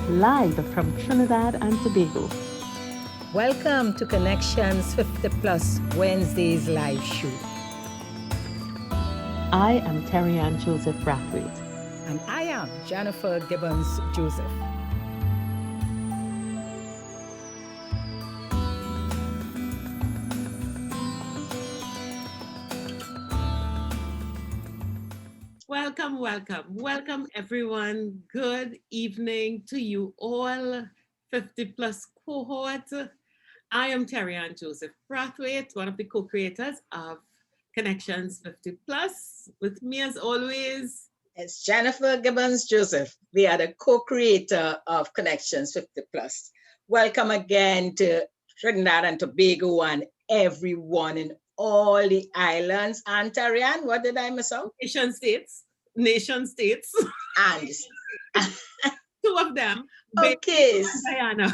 live from Trinidad and Tobago. Welcome to Connections 50 Plus Wednesdays live show. I am Terri-ann Joseph Brathwaite. And I am Jennifer Gibbons Joseph. Welcome everyone. Good evening to you all, 50 plus cohort. I am Terri-ann Joseph Brathwaite, one of the co-creators of Connections 50 plus. With me as always, it's Jennifer Gibbons Joseph. We are the co-creator of Connections 50 plus. Welcome again to Trinidad and Tobago and everyone in all the islands. And Terri-ann, what did I miss out? Nation states. And two of them. Okay. Diana.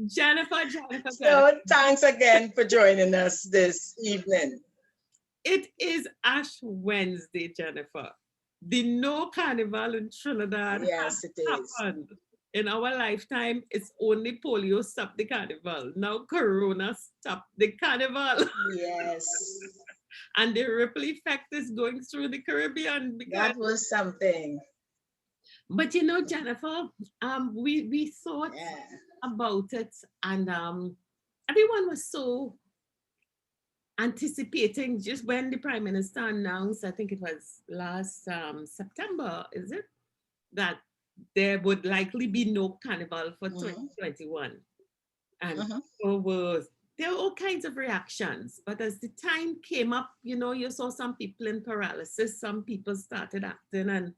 Jennifer. So thanks again for joining us this evening. It is Ash Wednesday, Jennifer. The no carnival in Trinidad. Yes, it is. Happened. In our lifetime, it's only polio stopped the carnival. Now Corona stopped the carnival. Yes. And the ripple effect is going through the Caribbean. That was something. But you know, Jennifer, we thought about it, and everyone was so anticipating just when the Prime Minister announced, I think it was last September, is it? That there would likely be no carnival for 2021. And so there were all kinds of reactions, but as the time came up, you know, you saw some people in paralysis, some people started acting, and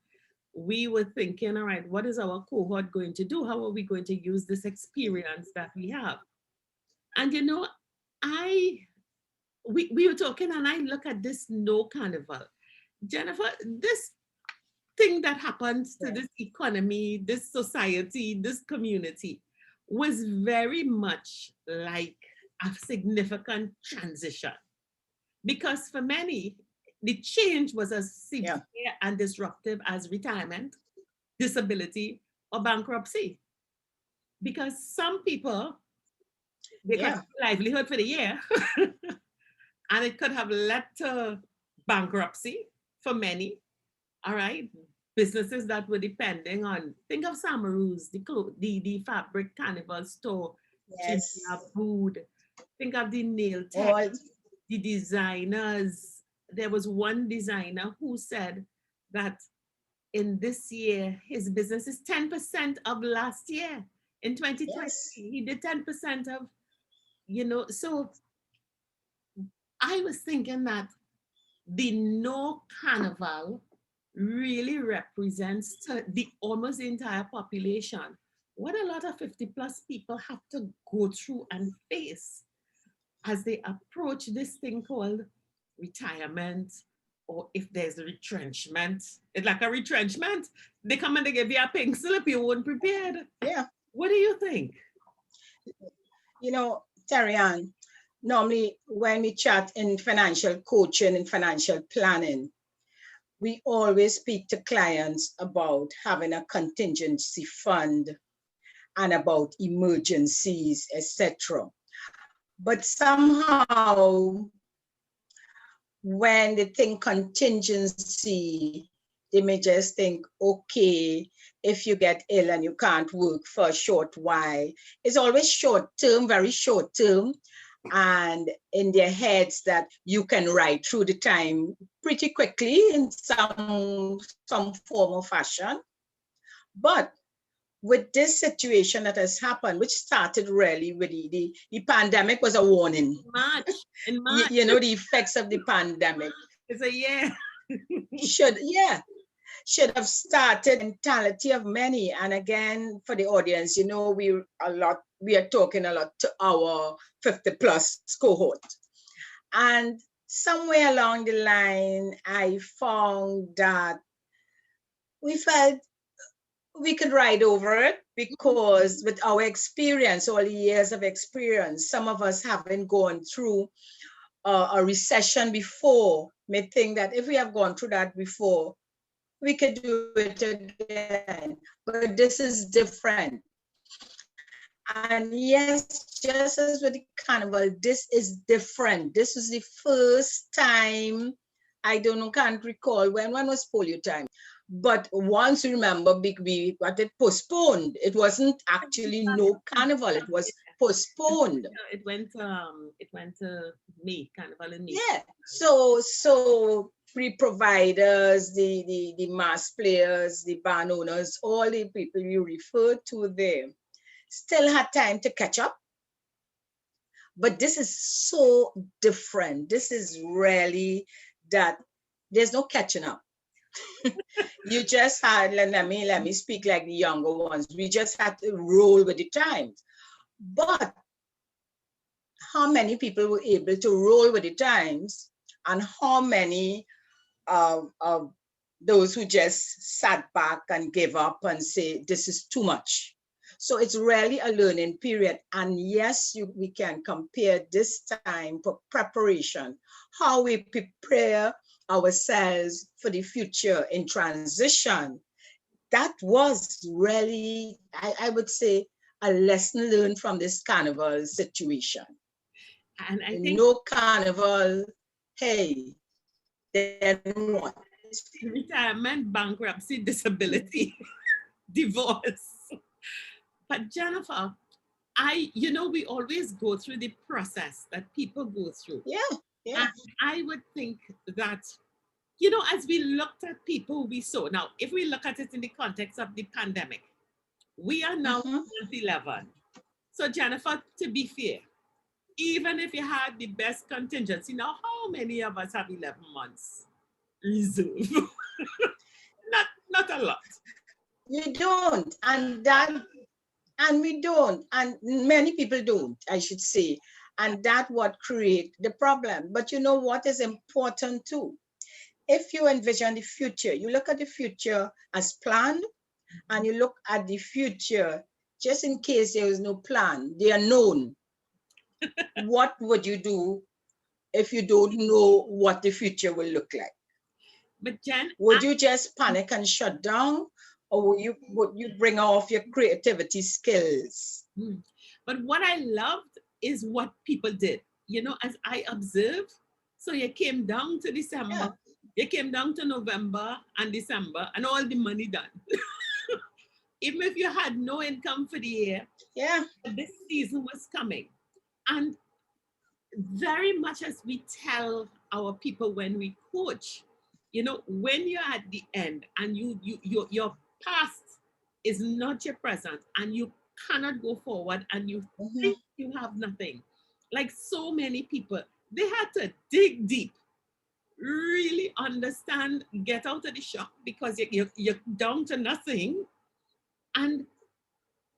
we were thinking, all right, what is our cohort going to do? How are we going to use this experience that we have? And you know, we were talking, and I look at this no carnival. Jennifer, this thing that happens to this economy, this society, this community was very much like a significant transition, because for many, the change was as severe and disruptive as retirement, disability, or bankruptcy. Because some people, they got livelihood for the year, and it could have led to bankruptcy for many. All right, businesses that were depending on, think of Samaru's, the fabric carnival store, food. Think of the nail tech, the designers. There was one designer who said that in this year, his business is 10% of last year. In 2020, he did 10% of, you know, so I was thinking that the no carnival really represents to almost the entire population what a lot of 50 plus people have to go through and face as they approach this thing called retirement, or if there's a retrenchment. It's like a retrenchment. They come and they give you a pink slip, you weren't prepared. Yeah. What do you think? You know, Terri-ann, normally when we chat in financial coaching and financial planning, we always speak to clients about having a contingency fund and about emergencies, etc. But somehow, when they think contingency, they may just think, okay, if you get ill and you can't work for a short while, it's always short term, very short term, and in their heads that you can ride through the time pretty quickly in some form or fashion. But with this situation that has happened, which started really with the pandemic, was a warning. In March. You know, the effects of the pandemic. It's a year. should have started the mentality of many. And again, for the audience, you know, we are talking a lot to our 50 plus cohort. And somewhere along the line, I found that we felt we could ride over it, because with our experience, all the years of experience, some of us haven't gone through a recession before, may think that if we have gone through that before, we could do it again. But this is different. And yes, just as with the carnival, this is different. This is the first time, I don't know, can't recall when one was polio time. But once you remember, we got it postponed. It wasn't actually no carnival, it was postponed. It went to May, carnival in May. Yeah. So free providers, the mass players, the band owners, all the people you referred to there still had time to catch up. But this is so different. This is really that there's no catching up. You just had, let me speak like the younger ones. We just had to roll with the times. But how many people were able to roll with the times, and how many of those who just sat back and gave up and say, this is too much? So it's really a learning period. And yes, we can compare this time for preparation, how we prepare ourselves for the future in transition. That was really, I would say, a lesson learned from this carnival situation. And I think no carnival, hey, then what? Retirement, bankruptcy, disability, divorce. But Jennifer, we always go through the process that people go through. Yeah. And I would think that, as we looked at people we saw, now, if we look at it in the context of the pandemic, we are now month 11. So Jennifer, to be fair, even if you had the best contingency, now how many of us have 11 months reserve? not a lot. You don't, and we don't, and many people don't, I should say, and that what create the problem. But you know what is important too? If you envision the future, you look at the future as planned, and you look at the future just in case there is no plan, the unknown. What would you do if you don't know what the future will look like? But Jen, would you just panic and shut down, or would you bring off your creativity skills? But what I loved is what people did. As I observed, so you came down to December, you came down to November and December, and all the money done. Even if you had no income for the year, this season was coming. And very much as we tell our people when we coach, when you're at the end and your past is not your present, and you cannot go forward, and you think you have nothing. Like so many people, they had to dig deep, really understand, get out of the shock because you're down to nothing, and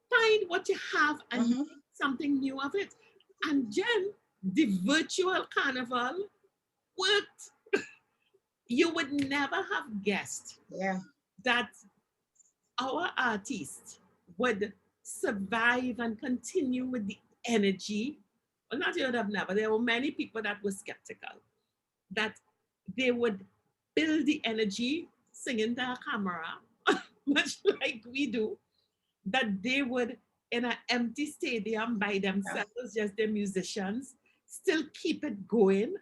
find what you have and make something new of it. And Jen, the virtual carnival worked. You would never have guessed that our artists would survive and continue with the energy. Well, not you would have never. There were many people that were skeptical that they would build the energy, singing to a camera, much like we do, that they would, in an empty stadium by themselves, just their musicians, still keep it going.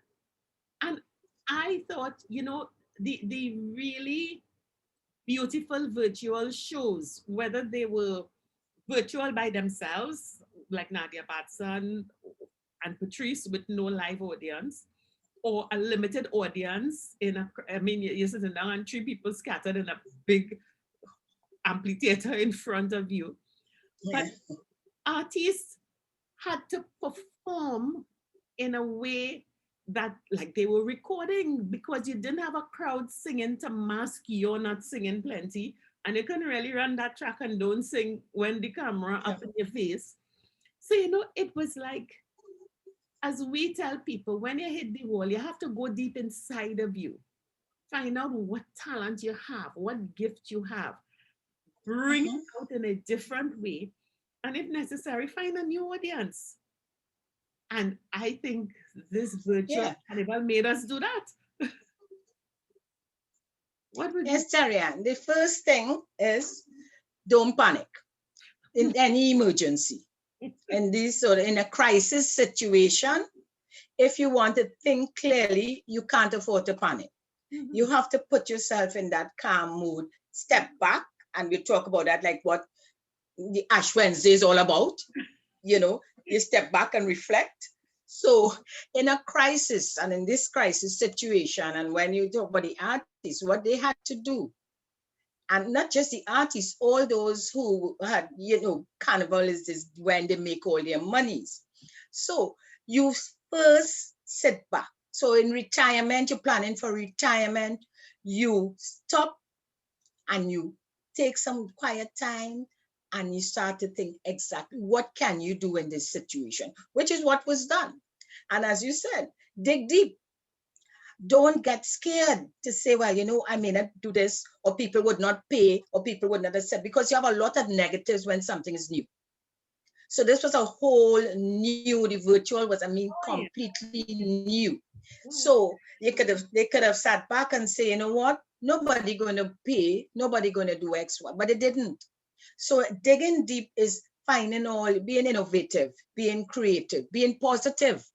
And I thought, the really beautiful virtual shows, whether they were virtual by themselves, like Nadia Batson and Patrice with no live audience, or a limited audience you're sitting down and 3 people scattered in a big amphitheater in front of you. But artists had to perform in a way that like they were recording, because you didn't have a crowd singing to mask you're not singing plenty, and you couldn't really run that track and don't sing when the camera up in your face. So it was like, as we tell people, when you hit the wall, you have to go deep inside of you, find out what talent you have, what gift you have, bring it out in a different way, and if necessary, find a new audience. And I think this virtual carnival made us do that. What would you? Yes, Terri-ann, the first thing is don't panic in any emergency. In this sort of in a crisis situation, if you want to think clearly, you can't afford to panic. You have to put yourself in that calm mood, step back, and we talk about that, like what the Ash Wednesday is all about. You know, you step back and reflect. So in a crisis, and in this crisis situation, and when you talk about the artists, what they had to do, and not just the artists, all those who had, you know, carnival is when they make all their monies. So you first sit back. So in retirement, you're planning for retirement, you stop and you take some quiet time and you start to think exactly what can you do in this situation, which is what was done. And as you said, dig deep. Don't get scared to say, well, you know, I may not do this, or people would not pay, or people would not accept, because you have a lot of negatives when something is new. So this was a whole new, the virtual was, I mean, completely new. So they could have sat back and say, you know what, nobody gonna pay, nobody gonna do X, Y, but they didn't. So digging deep is finding all, being innovative, being creative, being positive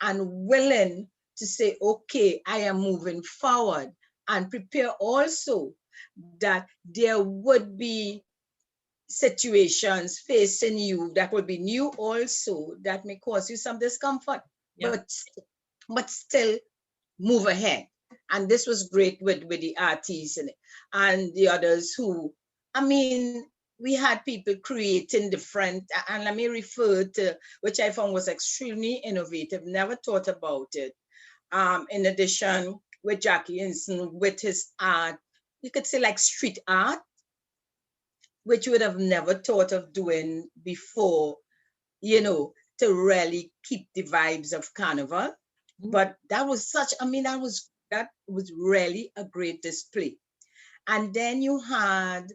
and willing to say, okay, I am moving forward, and prepare also that there would be situations facing you that will be new also, that may cause you some discomfort, but still move ahead. And this was great with the artists and the others who, I mean, we had people creating different, and let me refer to, which I found was extremely innovative, never thought about it. In addition, with Jackie Inson, with his art, you could say like street art, which you would have never thought of doing before, you know, to really keep the vibes of carnival. But that was such, I mean, that was really a great display. And then you had,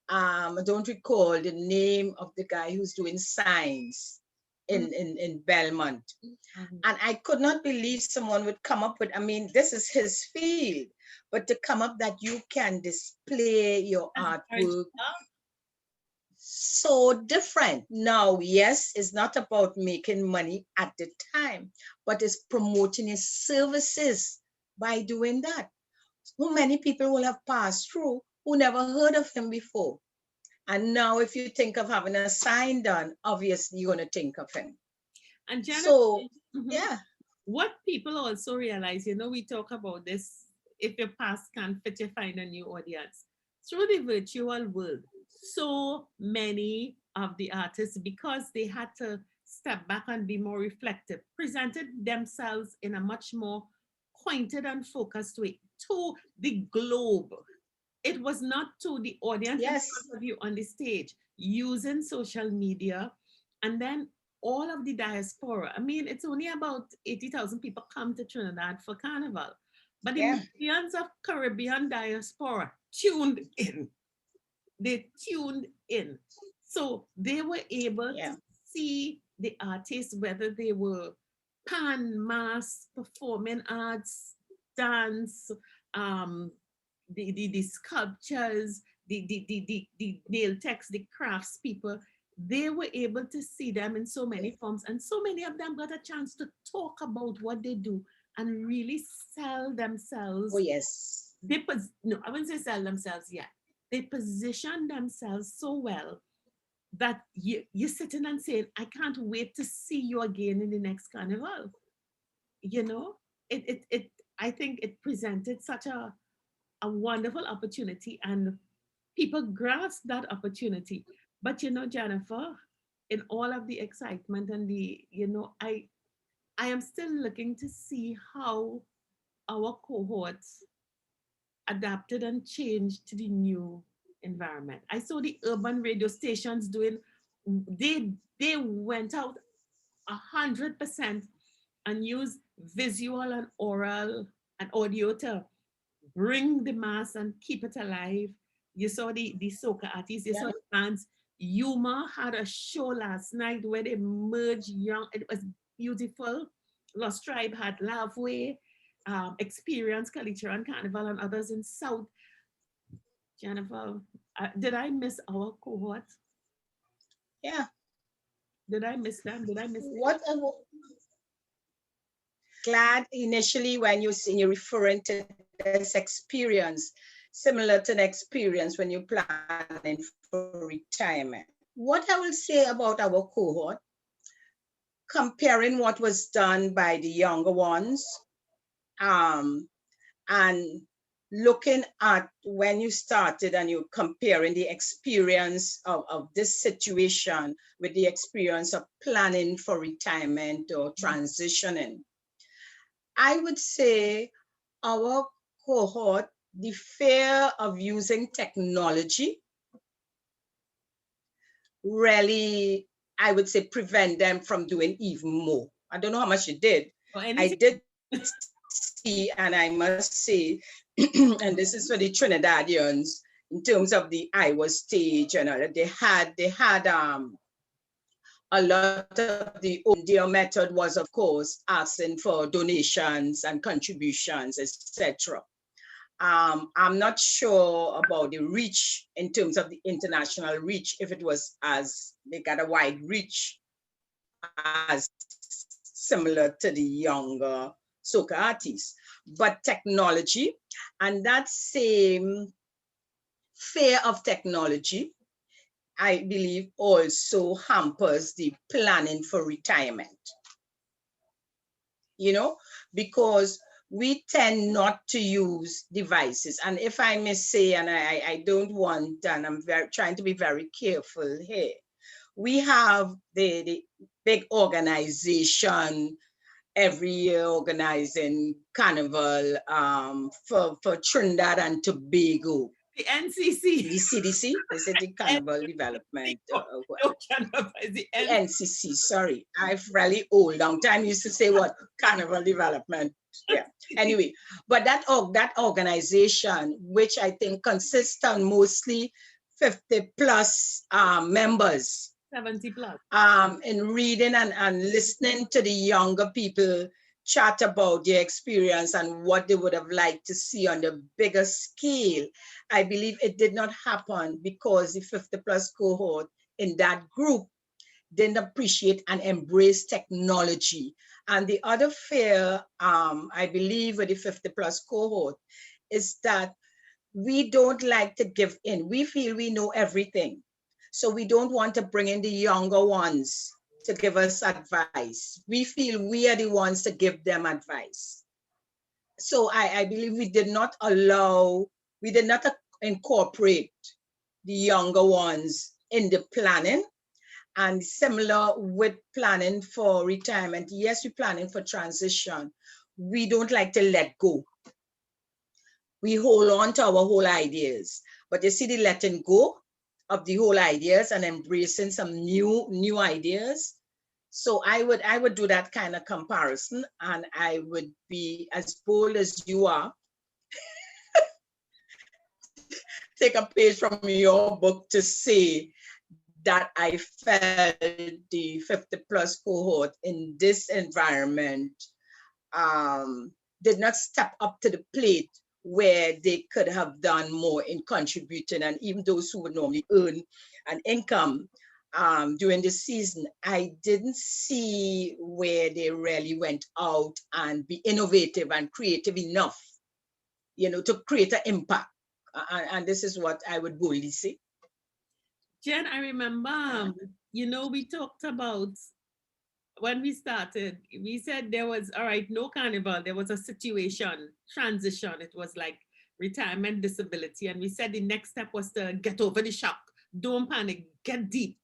I don't recall the name of the guy who's doing signs in Belmont. And I could not believe someone would come up with, I mean, this is his field, but to come up that you can display your artwork so different. Now, yes, it's not about making money at the time, but it's promoting his services by doing that. So many people will have passed through who never heard of him before. And now if you think of having a sign done, obviously you're going to think of him. And Jennifer, so, yeah. What people also realize, you know, we talk about this, if your past can't fit, you find a new audience. Through the virtual world, so many of the artists, because they had to step back and be more reflective, presented themselves in a much more pointed and focused way to the globe. It was not to the audience in front of you on the stage, using social media, and then all of the diaspora. I mean, it's only about 80,000 people come to Trinidad for Carnival, but the millions of Caribbean diaspora tuned in. They tuned in. So they were able to see the artists, whether they were pan, mass, performing arts, dance, the sculptures, the nail techs, the crafts people. They were able to see them in so many forms, and so many of them got a chance to talk about what they do and really sell themselves. Oh, yes. No, I wouldn't say sell themselves yet. They position themselves so well that you're sitting and saying, I can't wait to see you again in the next carnival. You know, I think it presented such a wonderful opportunity, and people grasp that opportunity. But you know, Jennifer, in all of the excitement and the, you know, I am still looking to see how our cohorts adapted and changed to the new environment. I saw the urban radio stations doing, they went out 100% and used visual and oral and audio to bring the mass and keep it alive. You saw the soca artists, you saw the bands. Yuma had a show last night where they merged young, it was beautiful. Lost Tribe had Love Way. experience Kalichiran Carnival and others in South. Jennifer, did I miss our cohort? Yeah. Did I miss them? Did I miss them? What glad initially when you're referring to this experience, similar to the experience when you're planning for retirement. What I will say about our cohort, comparing what was done by the younger ones, and looking at when you started and you're comparing the experience of this situation with the experience of planning for retirement or transitioning, I would say our cohort, the fear of using technology really, I would say, prevent them from doing even more. I don't know how much you did. I did see, and I must say, and this is for the Trinidadians, in terms of the Iowa stage, and they had a lot of their method was, of course, asking for donations and contributions, etc. I'm not sure about the reach in terms of the international reach, if it was as they got a wide reach as similar to the younger soca artists. But technology and that same fear of technology, I believe, also hampers the planning for retirement. You know, because we tend not to use devices. And if I may say, and I don't want, and I'm trying to be very careful here, we have the big organization every year organizing carnival for Trinidad and Tobago. The NCC. The CDC, is it the Carnival Development? The NCC, sorry. I've really old. Long time used to say what? Carnival Development. Yeah. Anyway, but that organization, which I think consists of mostly 50 plus members. 70 plus. In reading and listening to the younger people chat about their experience and what they would have liked to see on the bigger scale, I believe it did not happen because the 50 plus cohort in that group didn't appreciate and embrace technology. And the other fear, I believe, with the 50 plus cohort is that we don't like to give in. We feel we know everything. So we don't want to bring in the younger ones to give us advice. We feel we are the ones to give them advice. So I believe we did not incorporate the younger ones in the planning. And similar with planning for retirement, yes, we're planning for transition. We don't like to let go. We hold on to our whole ideas. But you see the letting go of the whole ideas and embracing some new ideas. So I would do that kind of comparison, and I would be as bold as you are. Take a page from your book to say that I felt the 50 plus cohort in this environment did not step up to the plate where they could have done more in contributing, and even those who would normally earn an income during the season, I didn't see where they really went out and be innovative and creative enough, you know, to create an impact. And this is what I would boldly say. Jen, I remember, you know, we talked about when we started, we said there was, all right, no carnival, there was a situation, transition. It was like retirement, disability. And we said the next step was to get over the shock. Don't panic, get deep.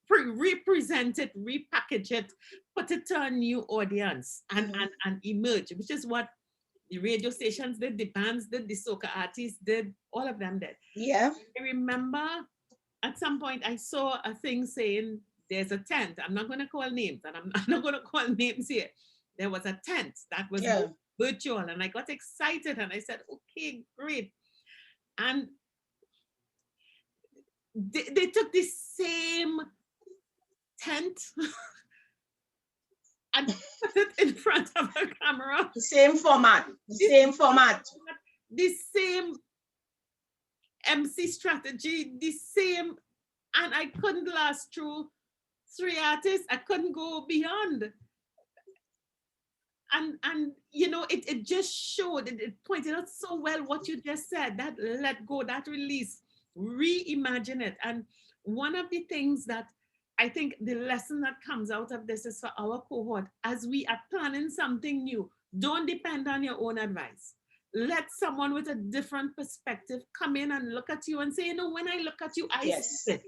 Represent it, repackage it, put it to a new audience and emerge, which is what the radio stations did, the bands did, the soca artists did, all of them did. Yeah. I remember at some point I saw a thing saying there's a tent. I'm not going to call names, and I'm not going to call names here. There was a tent that was virtual, and I got excited and I said, okay, great. And they took the same tent and put it in front of a camera. The same format, the same format. The same MC strategy, the same, and I couldn't last through 3 artists. I couldn't go beyond. And you know, it just showed, it pointed out so well what you just said, that let go, that release, reimagine it. And one of the things that I think the lesson that comes out of this is for our cohort, as we are planning something new, don't depend on your own advice. Let someone with a different perspective come in and look at you and say, you know, when I look at you, I see it.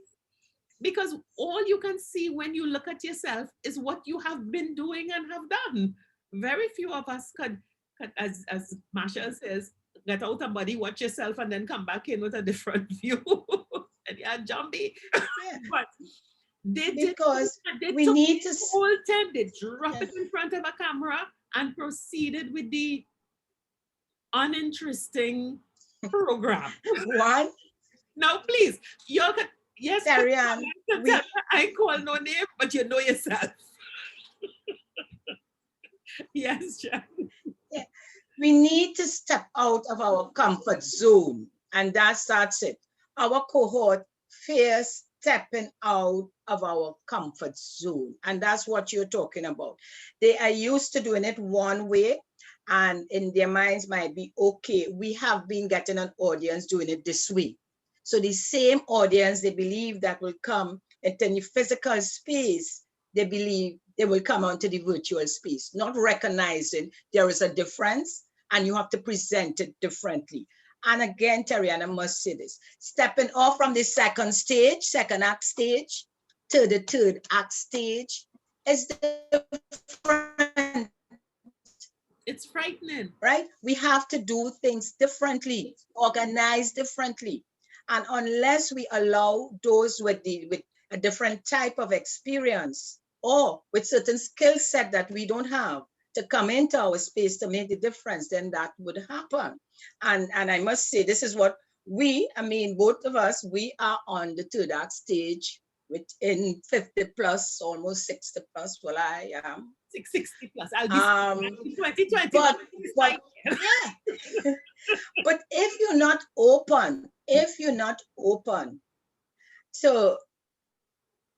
Because all you can see when you look at yourself is what you have been doing and have done. Very few of us could as Marshall says, get out a body, watch yourself, and then come back in with a different view. And yeah, jumpy. But they because they we took need to the whole tent, they dropped it in front of a camera and proceeded with the uninteresting program. One. Now, please, you're yes, Terri-ann, I call no name, but you know yourself. Yes, Jen. Yeah. We need to step out of our comfort zone, and that's it. Our cohort fears stepping out of our comfort zone, and that's what you're talking about. They are used to doing it one way, and in their minds might be, okay, we have been getting an audience doing it this way. So the same audience they believe that will come into the physical space, they believe they will come onto the virtual space, not recognizing there is a difference and you have to present it differently. And again, Terri-ann, I must say this, stepping off from the second act stage to the third act stage is different. It's frightening. Right? We have to do things differently, organize differently. And unless we allow those with a different type of experience or with certain skill set that we don't have to come into our space to make the difference, then that would happen. And I must say, this is what both of us, we are on the third act stage within 50 plus, almost 60 plus. Well, I am. 60 plus. I'll be 2020. But yeah. But if you're not open to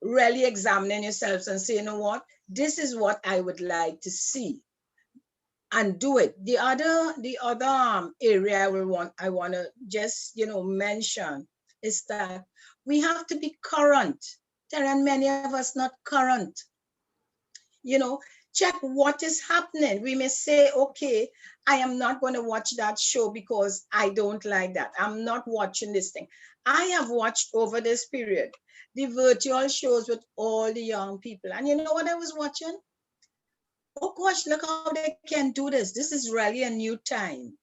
really examining yourselves and say, you know what, this is what I would like to see, and do it. The other area I want to just mention is that we have to be current. There are many of us not current. Check what is happening. We may say, okay, I am not going to watch that show because I don't like that. I'm not watching this thing. I have watched over this period the virtual shows with all the young people. And you know what I was watching? Oh gosh, look how they can do this. This is really a new time.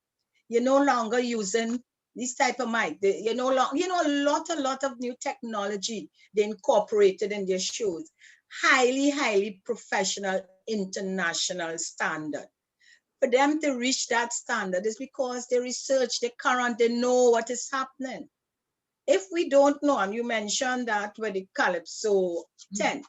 You're no longer using this type of mic. A lot of new technology they incorporated in their shows. Highly, highly professional, international standard. For them to reach that standard is because they research, they current, they know what is happening. If we don't know, and you mentioned that with the Calypso 10,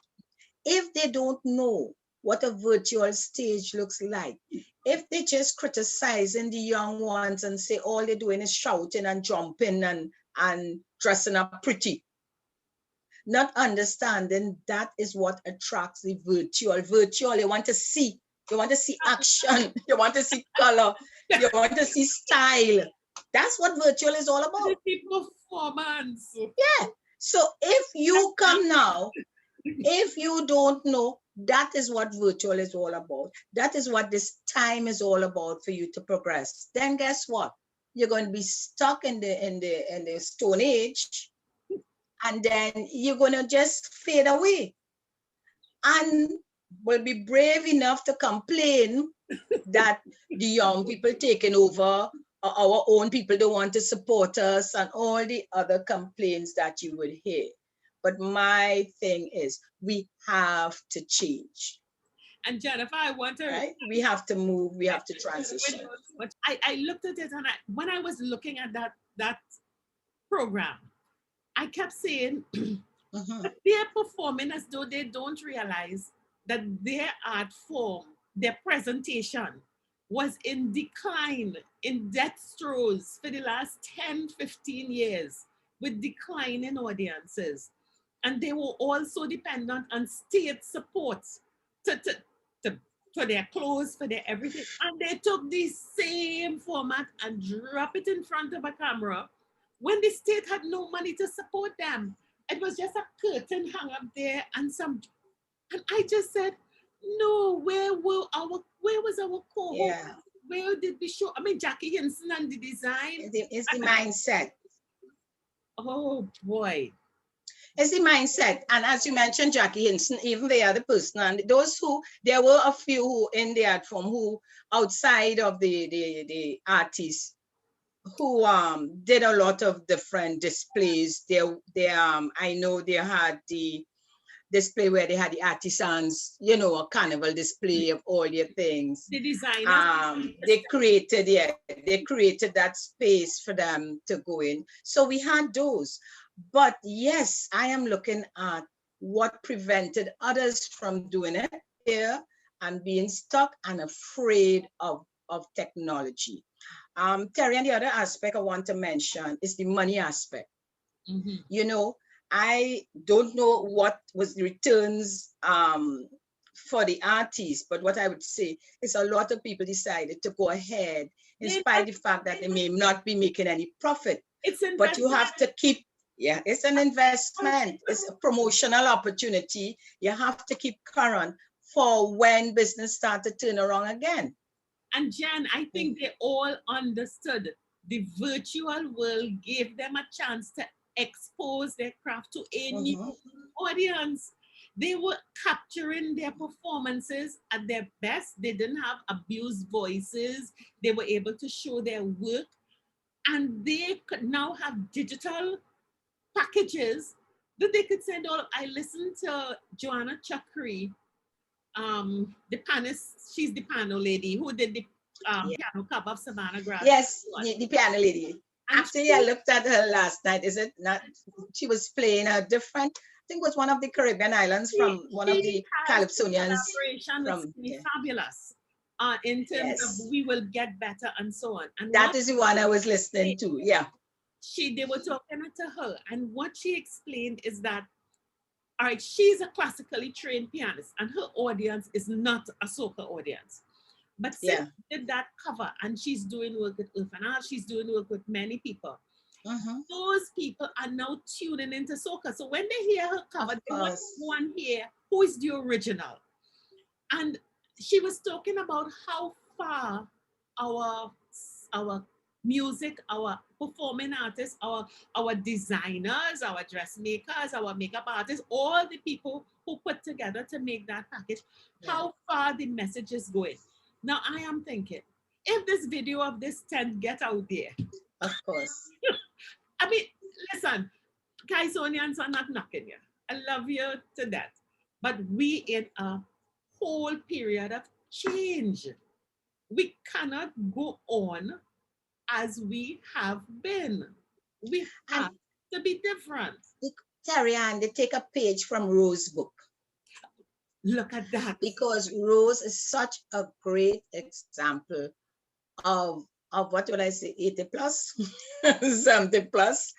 if they don't know what a virtual stage looks like, if they just criticizing the young ones and say all they're doing is shouting and jumping and dressing up pretty, not understanding that is what attracts the virtual. You want to see action, you want to see color, you want to see style. That's what virtual is all about. Performance. Yeah. So if you come now, if you don't know, that is what virtual is all about. That is what this time is all about for you to progress. Then guess what? You're going to be stuck in the Stone Age, and then you're going to just fade away. And will be brave enough to complain that the young people taking over, our own people don't want to support us, and all the other complaints that you will hear. But my thing is, we have to change. And Jennifer, I want to... Right? We have to move, we have to transition. I looked at it, and when I was looking at that program, I kept saying, they're performing as though they don't realize that their art form, their presentation was in decline, in death throes for the last 10, 15 years with declining audiences. And they were also dependent on state support to, to, to, for their clothes, for their everything. And they took the same format and drop it in front of a camera when the state had no money to support them. It was just a curtain hung up there and some, and I just said, no, where was our co-host? Yeah. Where did we show? I mean, Jackie Henson and the design. It's the mindset. Oh boy. It's the mindset. And as you mentioned, Jackie Henson, even the other person, and those who, there were a few who in the art form who outside of the artists who did a lot of different displays. I know they had the display where they had the artisans, you know, a carnival display of all your things. The designers. They created that space for them to go in. So we had those. But yes, I am looking at what prevented others from doing it here and being stuck and afraid of technology. Terri, and the other aspect I want to mention is the money aspect. Mm-hmm. You know, I don't know what was the returns for the artists, but what I would say is a lot of people decided to go ahead in spite of the fact that they may not be making any profit. But you have to keep, yeah, it's an investment. It's a promotional opportunity. You have to keep current for when business starts to turn around again. And Jan, I think they all understood the virtual world gave them a chance to expose their craft to a new audience. They were capturing their performances at their best. They didn't have abused voices. They were able to show their work. And they could now have digital packages that they could send all. I listened to Joanna Chakri, the pianist, she's the piano lady who did the piano cover of Savannah Grass. Yes, the piano lady. Actually, I looked at her last night. Is it not? She was playing a different, I think it was one of the Caribbean islands from one of the Calypsonians. From Fabulous. In terms of We Will Get Better and so on. And that is the one I was listening to, yeah. They were talking to her, and what she explained is that, all right, she's a classically trained pianist, and her audience is not a soca audience. But since she did that cover, and she's doing work with Urfanal, she's doing work with many people. Those people are now tuning into soca. So when they hear her cover, they want one here who is the original. And she was talking about how far our music, our performing artists, our designers, our dressmakers, our makeup artists, all the people who put together to make that package, how far the message is going. Now I am thinking, if this video of this tent get out there, of course. I mean, listen, Kaisonians are not knocking you. I love you to death. But we in a whole period of change. We cannot go on as we have been. We have to be different. Terri-ann, they take a page from Rose's book. Look at that. Because Rose is such a great example of what would I say, 80 plus, 70 plus,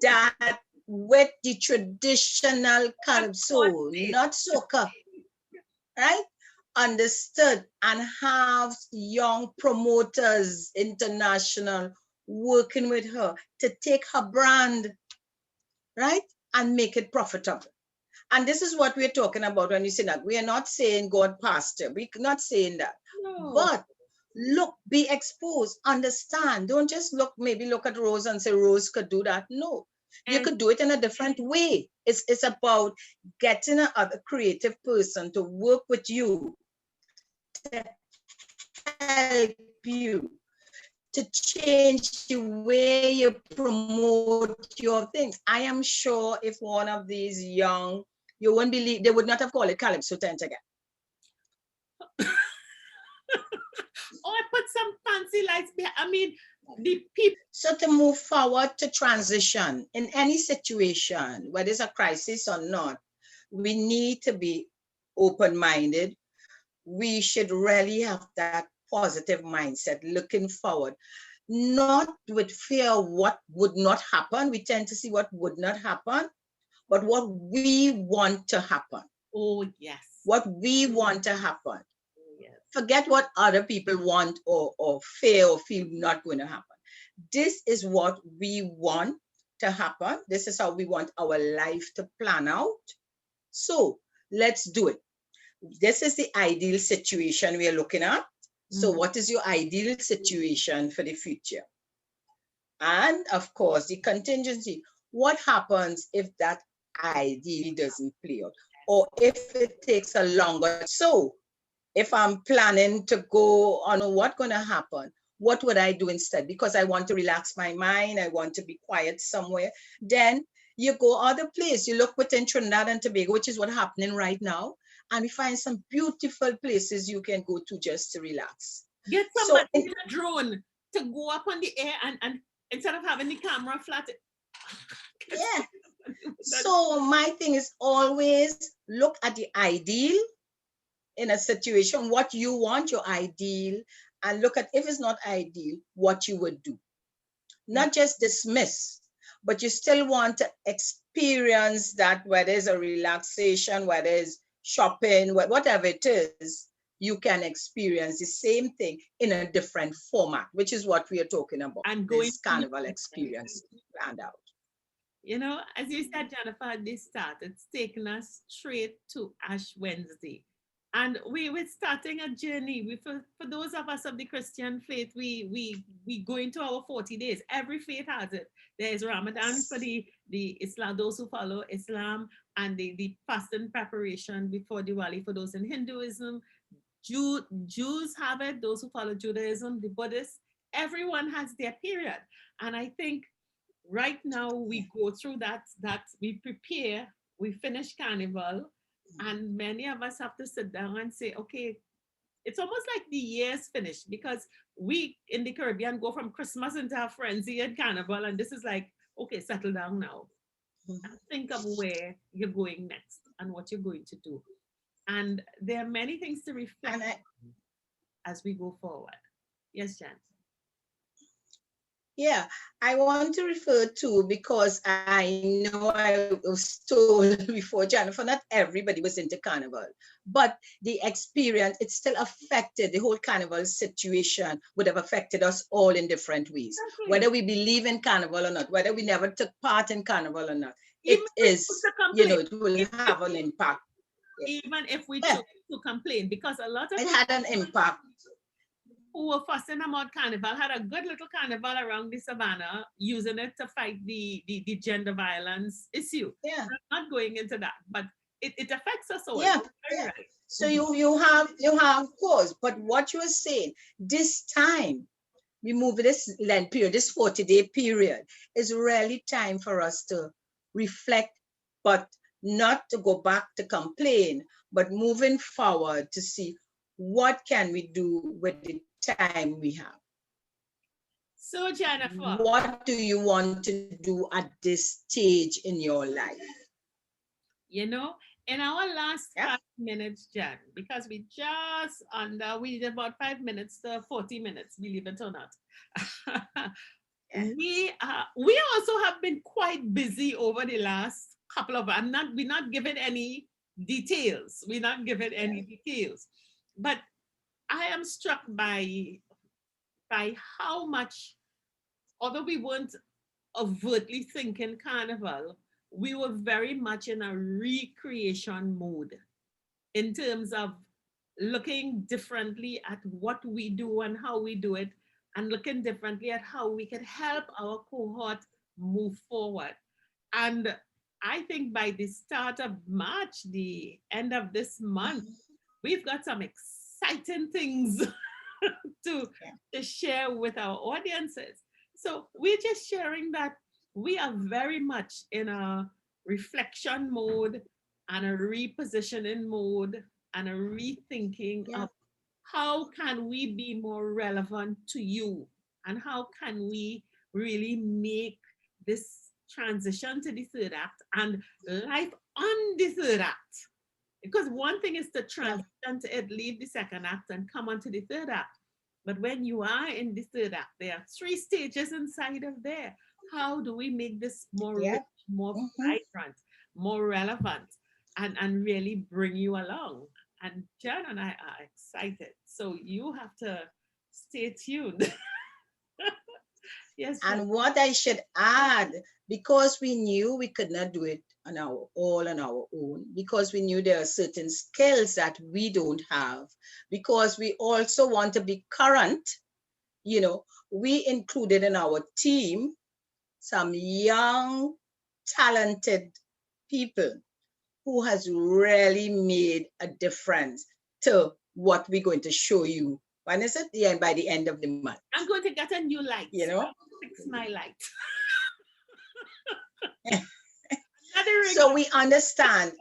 that with the traditional calypso, not soca, right? Understood and have young promoters, international, working with her to take her brand, right? And make it profitable. And this is what we're talking about when you say that. We are not saying God pastor. We're not saying that. No. But look, be exposed, understand. Don't just maybe look at Rose and say Rose could do that. No, you could do it in a different way. It's about getting another creative person to work with you, to help you, to change the way you promote your things. I am sure if one of these young, you won't believe, they would not have called it Calypso tent again. Or put some fancy lights behind. I mean, the people. So to move forward to transition in any situation, whether it's a crisis or not, we need to be open-minded. We should really have that positive mindset, looking forward, not with fear of what would not happen. We tend to see what would not happen, but what we want to happen. Oh, yes. What we want to happen. Yes. Forget what other people want or fear or feel not going to happen. This is what we want to happen. This is how we want our life to plan out. So let's do it. This is the ideal situation we are looking at. So what is your ideal situation for the future? And of course, the contingency. What happens if that ideal doesn't play out? Or if it takes a longer? So if I'm planning to go on, what's going to happen? What would I do instead? Because I want to relax my mind. I want to be quiet somewhere. Then you go other place. You look within Trinidad and Tobago, which is what's happening right now. And we find some beautiful places you can go to just to relax. Get somebody with a drone to go up on the air and instead of having the camera flat. Yeah. So my thing is always look at the ideal in a situation, what you want, your ideal, and look at if it's not ideal, what you would do. Not just dismiss, but you still want to experience that, whether it's a relaxation, whether it's shopping, whatever it is, you can experience the same thing in a different format, which is what we are talking about. And this carnival experience planned out. You know, as you said, Jennifer, at the start, it's taken us straight to Ash Wednesday. And we're starting a journey. For those of us of the Christian faith, we go into our 40 days. Every faith has it. There's Ramadan for the Islam, those who follow Islam, and the fasting preparation before Diwali for those in Hinduism. Jews have it, those who follow Judaism, the Buddhists. Everyone has their period. And I think right now we go through that we prepare, we finish Carnival, and many of us have to sit down and say, okay, it's almost like the year's finished, because we in the Caribbean go from Christmas into a frenzy and Carnival, and this is like, okay, settle down now. And think of where you're going next and what you're going to do. And there are many things to reflect as we go forward. Yes, Jan. Yeah, I want to refer to, because I know I was told before, Jennifer, not everybody was into Carnival, but the experience, it still affected the whole Carnival situation, would have affected us all in different ways. Okay. Whether we believe in Carnival or not, whether we never took part in Carnival or not, it will have an impact. Even if we choose to complain, because a lot of it had an impact. Who were fussing about Carnival had a good little carnival around the savannah, using it to fight the gender violence issue. Yeah. I'm not going into that, but it affects us all. Yeah. Right. So you have cause, but what you are saying, this time, we move this Lent period, this 40-day period, is really time for us to reflect, but not to go back to complain, but moving forward to see what can we do with the time we have. So Jennifer, what do you want to do at this stage in your life? You know, in our last 5 minutes, Jan, because we just we did about 5 minutes to 40 minutes, believe it or not. We also have been quite busy over the last couple of, we're not given any details. We're not given any details, but I am struck by how much, although we weren't overtly thinking Carnival, we were very much in a recreation mode in terms of looking differently at what we do and how we do it, and looking differently at how we can help our cohort move forward. And I think by the start of March, the end of this month, we've got some exciting things to share with our audiences. So we're just sharing that we are very much in a reflection mode and a repositioning mode and a rethinking of how can we be more relevant to you, and how can we really make this transition to the third act and life on the third act Because one thing is to transition to it, leave the second act and come on to the third act. But when you are in the third act, there are 3 stages inside of there. How do we make this more rich, more vibrant, more relevant, and really bring you along? And Jen and I are excited. So you have to stay tuned. Yes. And what I should add, because we knew we could not do it all on our own, because we knew there are certain skills that we don't have, because we also want to be current, you know, we included in our team some young, talented people who has really made a difference to what we're going to show you. When is it? Yeah, by the end of the month. I'm going to get a new light. You know? Fix my light. So we understand.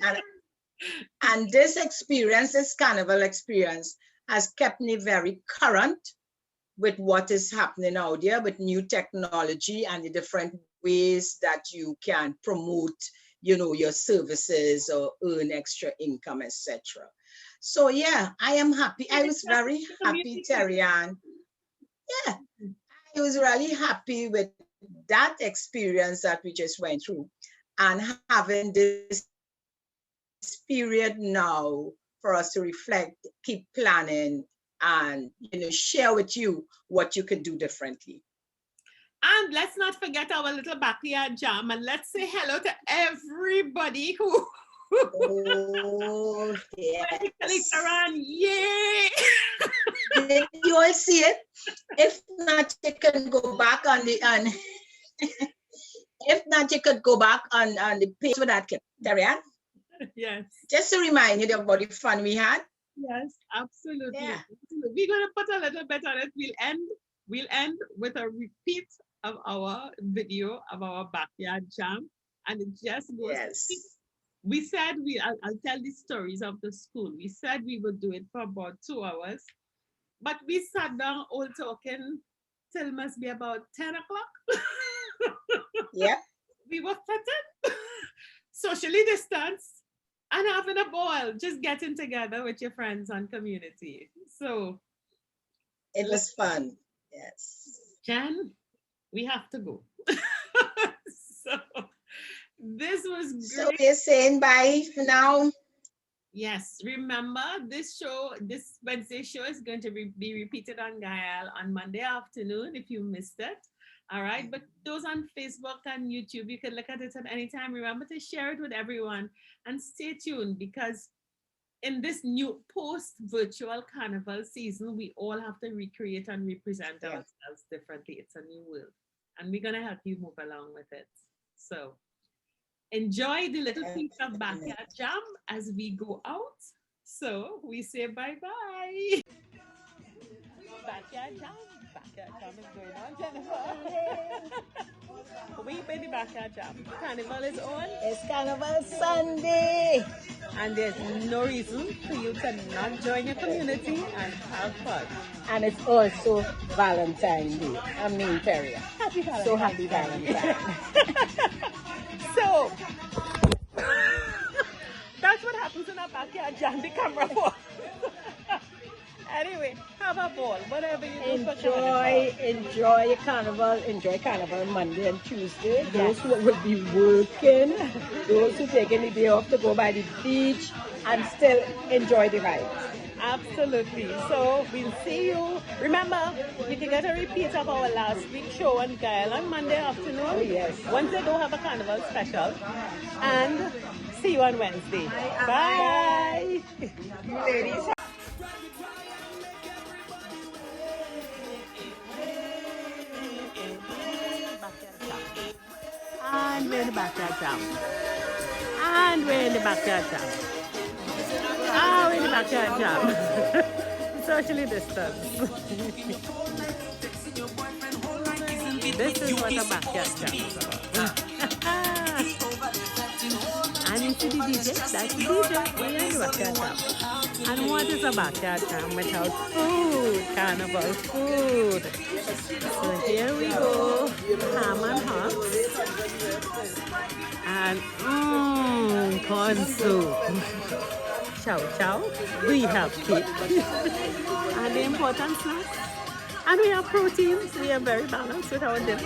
And this experience, this carnival experience, has kept me very current with what is happening out there with new technology and the different ways that you can promote, you know, your services or earn extra income, etc. So yeah, I am happy. I was very happy, Terri-ann. Yeah, I was really happy with that experience that we just went through, and having this period now for us to reflect, keep planning, and, you know, share with you what you could do differently. And let's not forget our little backyard jam, and let's say hello to everybody who oh, yes. Around. Yay! Did you all see it? If not, you can go back on the if not, you could go back on the page for that, Terri-ann. Yes. Just to remind you about the fun we had. Yes, absolutely. Yeah. We're gonna put a little bit on it. We'll end with a repeat of our video of our backyard jam, and it just goes. Yes. We said I'll tell the stories of the school. We said we would do it for about 2 hours, but we sat down all talking till must be about 10 o'clock. Yeah. We were fitted, socially distanced, and having a ball, just getting together with your friends and community. So it was fun. Yes. Jen, we have to go. So this was great. So we're saying bye for now. Yes, remember this Wednesday show is going to be repeated on Gael on Monday afternoon if you missed it. All right, but those on Facebook and YouTube, you can look at it at any time. Remember to share it with everyone and stay tuned, because in this new post-virtual carnival season, we all have to recreate and represent ourselves differently. It's a new world, and we're going to help you move along with it. So enjoy the little piece of backyard jam as we go out. So we say bye-bye. Backyard jam. Backyard jam is going on, Jennifer. We play the backyard jam. Carnival is on. It's Carnival Sunday. And there's no reason for you to not join your community and have fun. And it's also Valentine's Day. I mean, Terri. Happy Valentine's. So happy Valentine's. So that's what happens in a backyard jam. The camera falls. Anyway, have a ball, whatever you do. Enjoy your carnival. Enjoy carnival Monday and Tuesday. Those who will be working, those who taking the day off to go by the beach and still enjoy the ride. Absolutely. So we'll see you. Remember, you can get a repeat of our last week's show on Gael on Monday afternoon. Oh, yes. Wednesday, don't have a carnival special. And see you on Wednesday. Bye. Ladies. And we're in the backyard jam. And we're in the backyard jam. Ah, we're in the backyard jam. Socially distanced. This is what a backyard jam is about. And you see the DJ? That's the DJ. We're in the backyard jam. And what is a backyard jam without food? Carnival food. So here we go. Ham and hocks. And corn soup. chow chow. We have cake. And the important snacks. And we have proteins. We are very balanced with our dinner.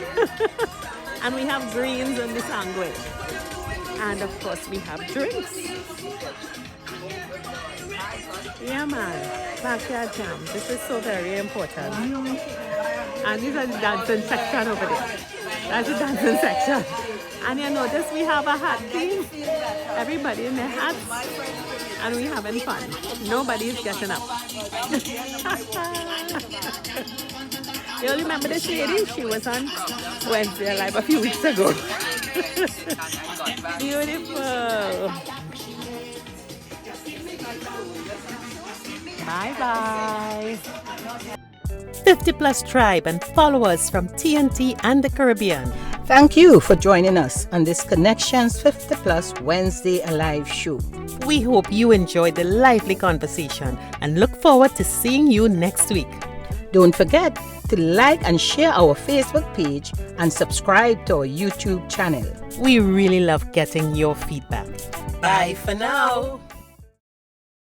And we have greens and the sandwich. And of course we have drinks. Yeah man, backyard jam. This is so very important. And these are the dancing section over there. That's the dancing section. And you notice we have a hat theme. Everybody in their hats. And we having fun. Nobody is getting up. You remember this lady? She was on Wednesday Live a few weeks ago. Beautiful. Bye-bye. 50 Plus Tribe and followers from TNT and the Caribbean. Thank you for joining us on this Connections 50 Plus Wednesday Alive show. We hope you enjoyed the lively conversation and look forward to seeing you next week. Don't forget to like and share our Facebook page and subscribe to our YouTube channel. We really love getting your feedback. Bye for now.